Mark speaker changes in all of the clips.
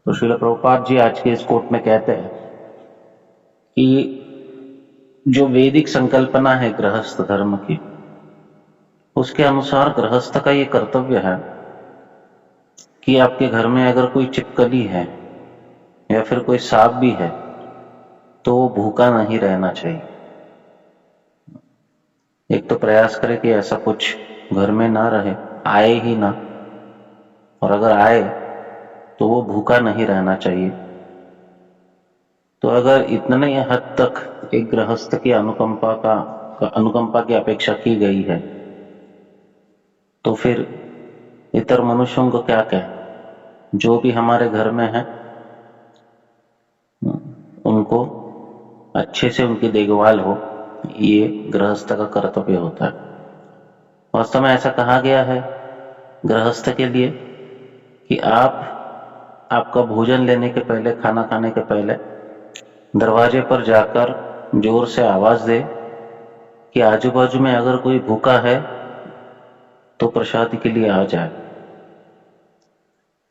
Speaker 1: तो श्रील प्रभुपाद जी आज के इस कोट में कहते हैं कि जो वैदिक संकल्पना है गृहस्थ धर्म की, उसके अनुसार गृहस्थ का ये कर्तव्य है कि आपके घर में अगर कोई छिपकली है या फिर कोई सांप भी है तो वो भूखा नहीं रहना चाहिए। एक तो प्रयास करे कि ऐसा कुछ घर में ना रहे, आए ही ना, और अगर आए तो वो भूखा नहीं रहना चाहिए। तो अगर इतने हद तक एक गृहस्थ की अनुकंपा की अपेक्षा की गई है तो फिर इतर मनुष्यों को क्या कहें। जो भी हमारे घर में है उनको अच्छे से उनकी देखभाल हो, ये गृहस्थ का कर्तव्य होता है। वास्तव में ऐसा कहा गया है गृहस्थ के लिए कि आपका भोजन लेने के पहले, खाना खाने के पहले दरवाजे पर जाकर जोर से आवाज दे कि आजू बाजू में अगर कोई भूखा है तो प्रसाद के लिए आ जाए,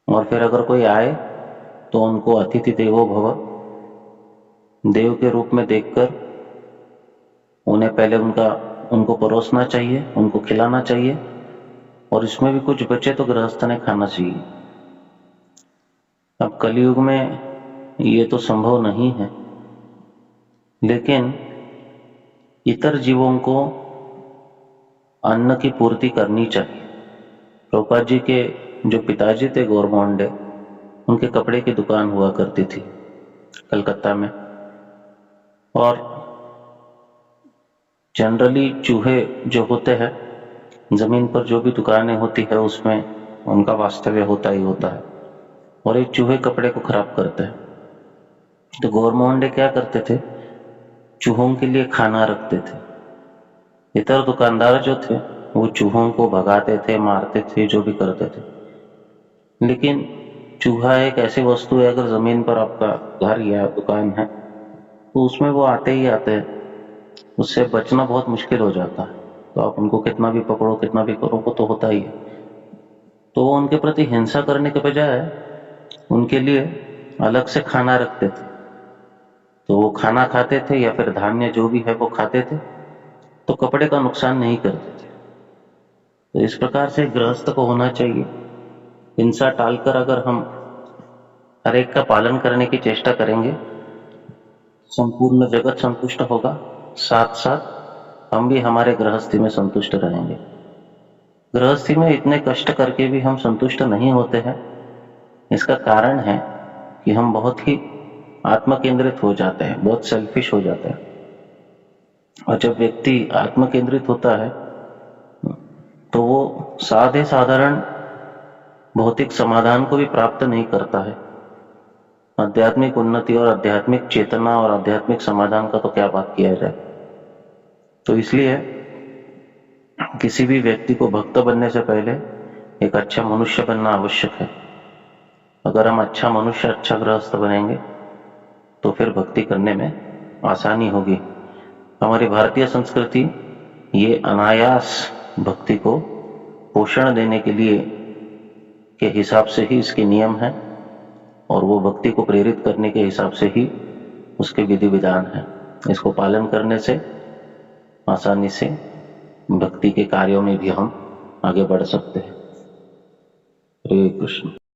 Speaker 1: और फिर अगर कोई आए तो उनको अतिथि देवो भव, देव के रूप में देखकर उन्हें पहले उनको परोसना चाहिए, उनको खिलाना चाहिए, और इसमें भी कुछ बचे तो गृहस्थ ने खाना चाहिए। अब कलयुग में ये तो संभव नहीं है, लेकिन इतर जीवों को अन्न की पूर्ति करनी चाहिए। प्रभुपाद जी के जो पिताजी थे गौरमोंडे, उनके कपड़े की दुकान हुआ करती थी कलकत्ता में, और जनरली चूहे जो होते हैं, जमीन पर जो भी दुकानें होती है उसमें उनका वास्तव्य होता ही होता है, और एक चूहे कपड़े को खराब करते हैं। तो गौरमोंडे क्या करते थे, चूहों के लिए खाना रखते थे। इतर दुकानदार जो थे वो चूहों को भगाते थे, मारते थे, जो भी करते थे। लेकिन चूहा एक ऐसी वस्तु है, अगर जमीन पर आपका घर या दुकान है तो उसमें वो आते ही आते हैं, उससे बचना बहुत मुश्किल हो जाता है। तो आप उनको कितना भी पकड़ो, कितना भी करो, वो तो होता ही है। तो वो उनके प्रति हिंसा करने के बजाय उनके लिए अलग से खाना रखते थे। तो वो खाना खाते थे या फिर धान्य जो भी है वो खाते थे, तो कपड़े का नुकसान नहीं करते थे। तो इस प्रकार से गृहस्थ को होना चाहिए। हिंसा टालकर अगर हम हर एक का पालन करने की चेष्टा करेंगे, संपूर्ण जगत संतुष्ट होगा, साथ साथ हम भी हमारे गृहस्थी में संतुष्ट रहेंगे। गृहस्थी में इतने कष्ट करके भी हम संतुष्ट नहीं होते हैं। इसका कारण है कि हम बहुत ही आत्म केंद्रित हो जाते हैं, बहुत सेल्फिश हो जाते हैं। और जब व्यक्ति आत्म केंद्रित होता है तो वो साधे साधारण भौतिक समाधान को भी प्राप्त नहीं करता है। आध्यात्मिक उन्नति और आध्यात्मिक चेतना और आध्यात्मिक समाधान का तो क्या बात किया जाए। तो इसलिए किसी भी व्यक्ति को भक्त बनने से पहले एक अच्छा मनुष्य बनना आवश्यक है। अगर हम अच्छा मनुष्य, अच्छा गृहस्थ बनेंगे तो फिर भक्ति करने में आसानी होगी। हमारी भारतीय संस्कृति ये अनायास भक्ति को पोषण देने के लिए के हिसाब से ही इसके नियम है, और वो भक्ति को प्रेरित करने के हिसाब से ही उसके विधि विधान है। इसको पालन करने से आसानी से भक्ति के कार्यों में भी हम आगे बढ़ सकते हैं। हरे कृष्ण।